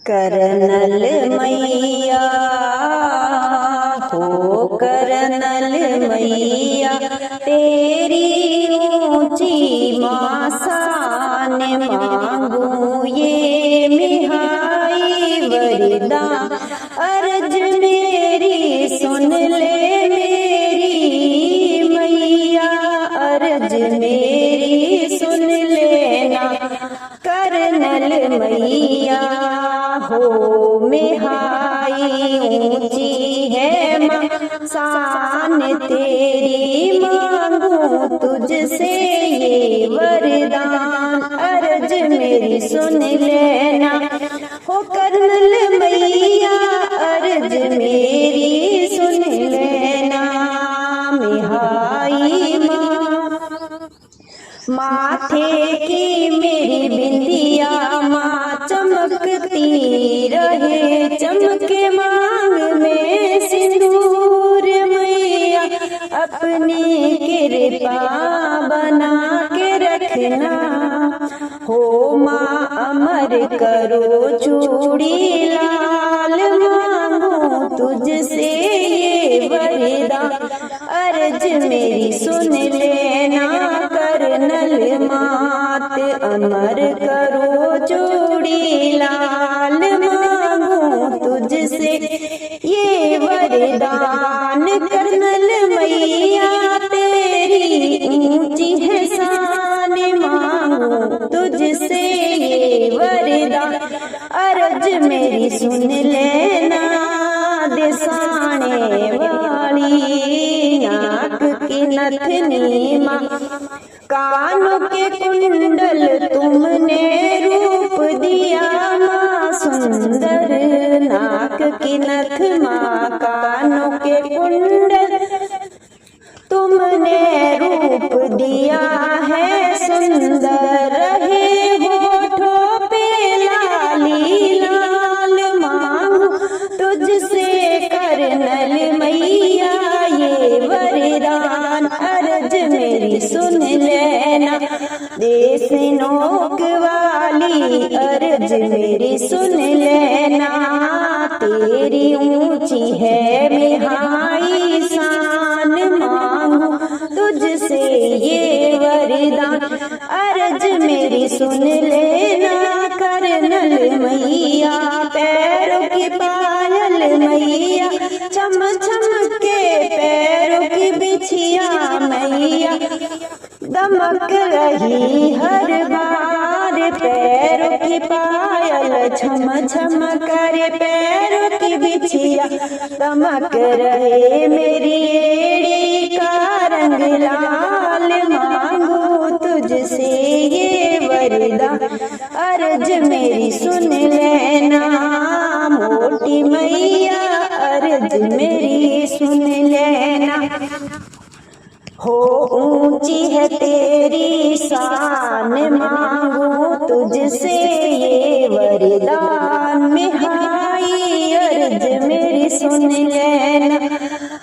Colonel मैया हो colonel मैया तेरी ऊंची मासान मांगू ये मिहाई वरदान अर्ज मेरी सुन ले मेरी मैया अर्ज मेरी सुन लेना करनल मैया हो मिहाई ऊंची है मां शान तेरी मांगू तुझसे ये वरदान अर्ज मेरी सुन लेना हो करनल मैया अर्ज मेरी सुन लेना मिहाई माथे की मेरी बिंदिया माँ चमकती रहे चमके मांग में सिंदूर मैया अपनी कृपा बना के रखना हो माँ अमर करो चूड़ी लाल मांगू तुझसे ये वरदान अर्ज मेरी सुन लेना करनल मात अमर करो चूड़ी लाल मांगू तुझसे ये वरदान करनल मैया तेरी ऊंची है शान मांगू तुझसे ये वरदान अर्ज मेरी सुन लेना दिसाने वाली नाक की नथनी माँ कानों के कुंडल तुमने रूप दिया माँ सुंदर नाक की नथ माँ कानों के कुंडल तुमने रूप दिया है सुंदर रहे होठों पे लाली लाल मांगू तुझसे करनल मैया ये वरदान अर्ज मेरी सुन लेना देश नोक वाली अर्ज मेरी सुन लेना तेरी ऊंची है मिहाई शान मांगू तुझसे ये वरदान अर्ज मेरी सुन लेना करनल मैया पैरों की पायल मैया चम चम के पैरों की बिछिया मैया दमक रही हर बार पैरों की पायल छम छम करे पैरों की बिछिया दमक रहे मेरी एड़ी का रंग लाल मांगू तुझसे ये वरदान अर्ज मेरी सुन लेना मोटी मैया अर्ज मेरी सुन लेना हो ऊंची है तेरी शान मांगू तुझसे ये वरदान मिहाई अर्ज मेरी सुन लेना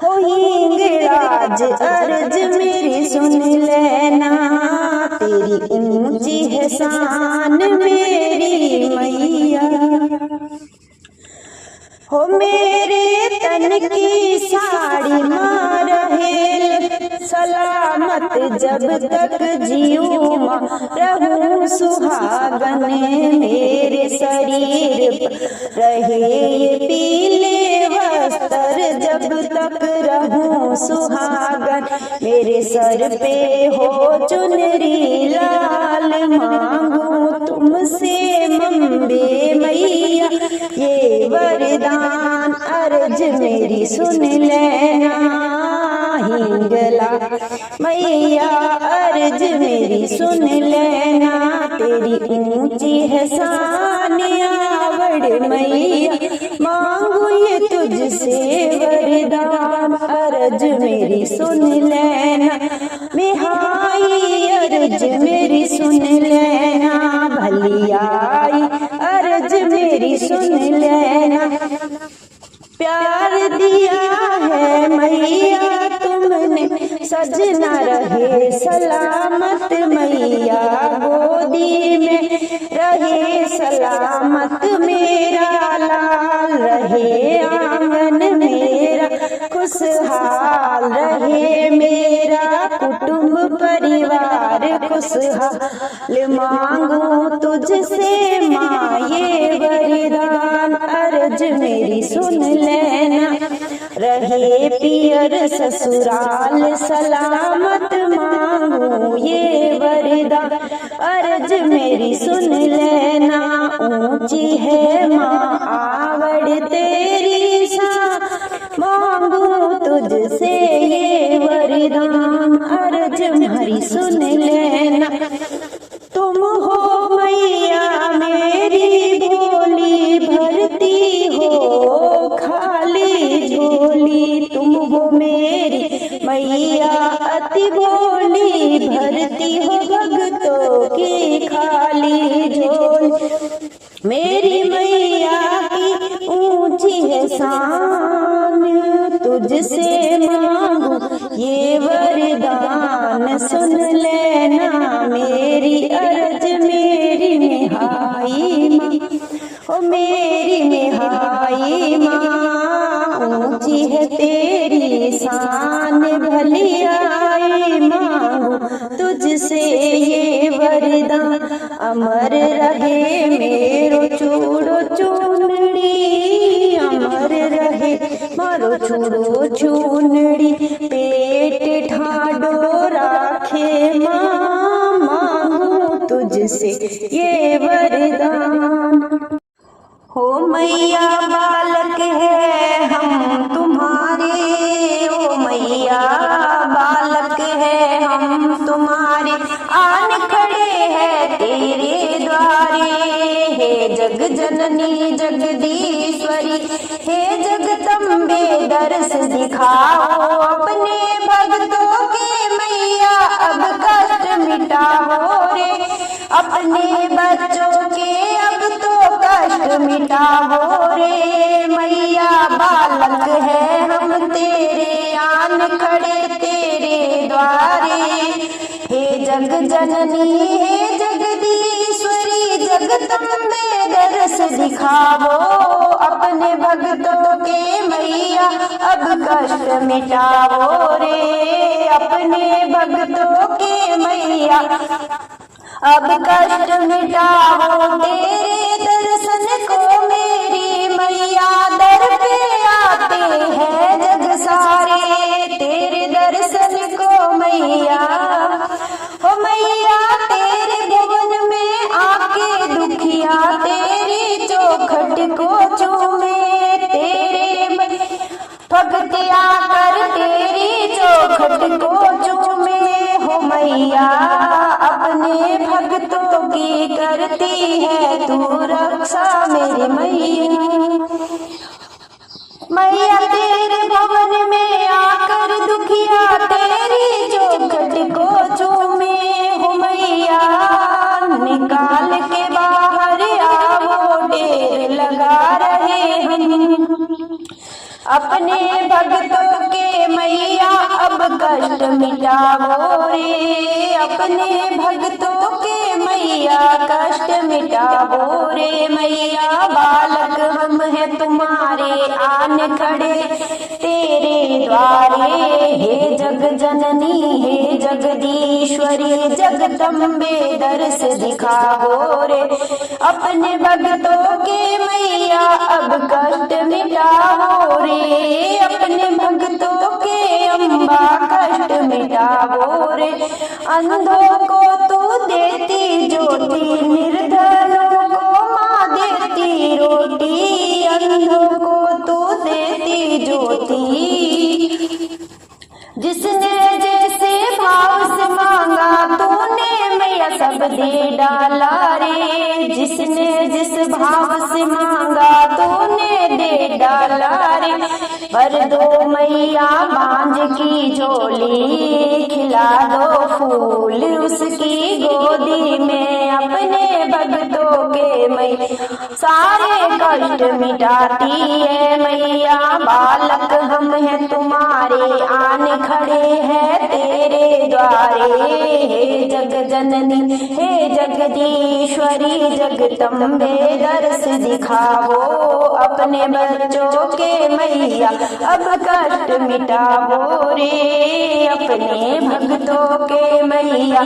हो हिंगराज अर्ज मेरी सुन लेना तेरी ऊंची है शान मेरी मैया हो मेरे तन की साड़ी माँ रहे सलामत जब तक जीऊँ माँ रहूं सुहागन मेरे शरीर पर रहे ये पीले वस्त्र जब तक रहूं सुहागन मेरे सर पे हो चुनरी लाल मांगू तुमसे मम्बे मैया ये वरदान अर्ज मेरी सुन लेना हिंगला मैया अर्ज मेरी सुन लेना तेरी ऊंची है शान आवड़ मैया मांगू ये तुझसे वरदान अर्ज मेरी सुन लेना मिहाई अर्ज मेरी सुन लेना भलियाई अर्ज मेरी सुन लेना प्यार दिया है मैया तुमने सजना रहे सलामत मैया गोदी में रहे सलामत मेरा रहे आंगन मेरा, खुशहाल रहे मेरा कुटुंब परिवार खुशहाल। मांगू तुझसे माँ ये वरदान, अर्ज मेरी सुन लेना, रहे पियर ससुराल सलामत। मांगू ये वरदान, अर्ज मेरी सुन लेना। ऊंची है माँ आवड़ तेरी सा, मांगू तुझसे ये वरदान, अर्ज हमारी सुन लेना। तुम हो मैया मेरी भोली, भरती हो खाली झोली। तुम हो मेरी मैया अति भोली, भरती हो भक्तों की खाली झोली। मेरी मैया की ऊंची है शान, तुझसे मांगू ये वरदान, सुन लेना मेरी अर्ज मेरी निहाई माँ। ओ मेरी निहाई माँ, ऊंची है तेरी शान, भली आई मांगू तुझसे ये वरदान। अमर रहे मेरो चूड़ो चूनड़ी, अमर रहे मारो चूड़ो चूनड़ी। पेट ठाडो राखे माँ, मांगू तुझसे ये वरदान। हो मैया बालक है हम तुम्हारे, ओ मैया बालक है हम तुम्हारे, आन खड़े हैं तेरे द्वारे। हे जग जननी जगदीश्वरी, हे जगदम्बे दर्श दिखाओ अपने भक्तों के मैया, अब कष्ट मिटाओ रे अपने बच्चों के, अब तो कष्ट मिटाओ रे मैया। बालक है हम तेरे, आन खड़े तेरे द्वारे। हे जग जननी हे जगदीश्वरी, जगदम्बे दर्श दिखाओ अपने भक्तों के मैया, अब कष्ट मिटाओ रे अपने भक्तों के मैया, अब कष्ट मिटाओ। तेरे दर्शन को मेरी मैया, दर पे आते हैं जग सारे, तेरे दर्शन को मैया। हो मैया तेरे भवन में आके दुखिया तेरी चौखट को चूमे, तेरे भक्तिया कर तेरी चौखट को चूमे। हो मैया अपने भक्तों की करती है तू रक्षा मेरी मैया। मैया तेरे भवन में आकर दुखिया तेरी चौखट को चूमे। हो मैया निकाल के बाहर आओ, ढेर लगा रहे हम अपने भक्तों के मैया, अब कष्ट मिटाओ रे अपने भक्तों के मैया, कष्ट मिटाओ रे मैया। बालक हम है तुम्हारे, आन खड़े तेरे द्वारे। हे जग जननी हे जगदीश्वरी, जगदम्बे दर्श दिखाओ रे अपने भक्तों के मैया, अब कष्ट मिटाओ रे अपने भक्तों के अम्बा, कष्ट मिटाओ रे। अंधों को तू देती ज्योति, निर्धनों को माँ देती रोटी, अंधों को तू देती ज्योति। जिसने जैसे भाव से मांगा तूने मैया सब दे डाला रे, जिसने जिस भाव से मांगा तूने दे डाला रे। भर दो मैया मांझ की झोली, खिला दो फूल उसकी गोदी में, अपने भक्तों के मैया सारे कष्ट मिटाती है मैया। बालक हम हैं तुम्हारे, आने खड़े हैं तेरे द्वारे। हे जग जननी हे जगदीश्वरी, जगदम्बे दर्श दिखाओ अपने बच्चों के मैया अब कष्ट मिटाओ रे, अपने भक्तों के मैया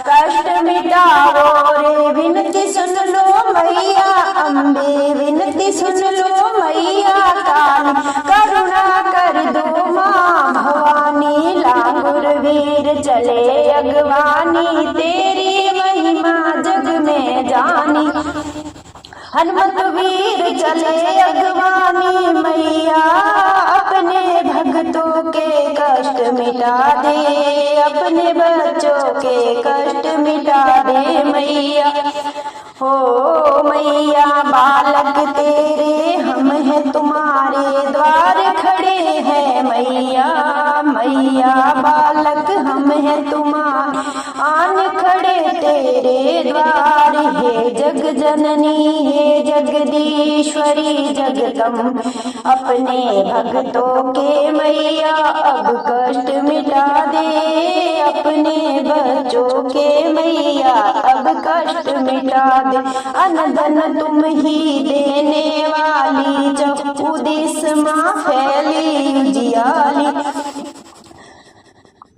कष्ट मिटाओ रे। विनती सुन लो मैया अम्बे, विनती सुन लो मैया काली, करुणा कर दो माँ भवानी। लांगुर वीर चले अगवानी, तेरी महिमा जग में जानी। हनुमत वीर चले अगवानी मैया, अपने भक्तों के कष्ट मिटा दे, अपने बच्चों के कष्ट मिटा दे मैया। हो मैया बालक तेरे हम हैं तुम्हारे द्वार खड़े हैं मैया, मैया बालक हम हैं तुम्हारे आन खड़े तेरे द्वार। हे जग जननी हे जगदीश्वरी जगदम, अपने भक्तों के मैया अब कष्ट मिटा दे, अपने बच्चों के मैया अब कष्ट मिटा दे। अन्न धन तुम ही देने वाली, चौदिस माँ फैली जियाली।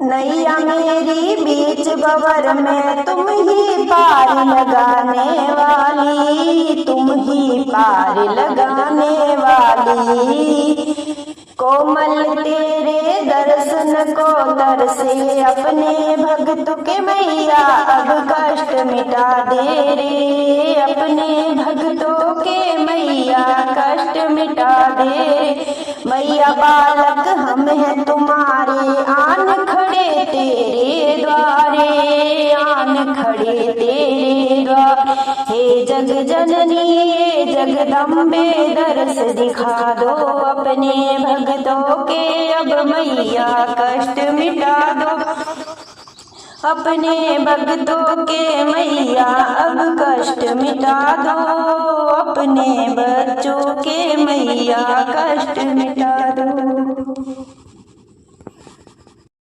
नैया मेरी बीच बवर में तुम ही पार लगाने वाली, तुम ही पार लगाने वाली। कोमल तेरे दर्शन को तरसे अपने भक्त के मैया अब कष्ट मिटा दे रे, अपने भक्तों के मैया कष्ट मिटा दे। मैया बालक हम हैं तुम्हारे आन खड़े तेरे द्वारे, आन खड़े तेरे द्वार। हे जग जननी हे जगदम्बे दर्श दिखा दो, अपने भक्तों के अब मैया कष्ट मिटा दो, अपने भक्तों के मैया अब कष्ट मिटा दो, अपने बच्चों के मैया कष्ट मिटा दो।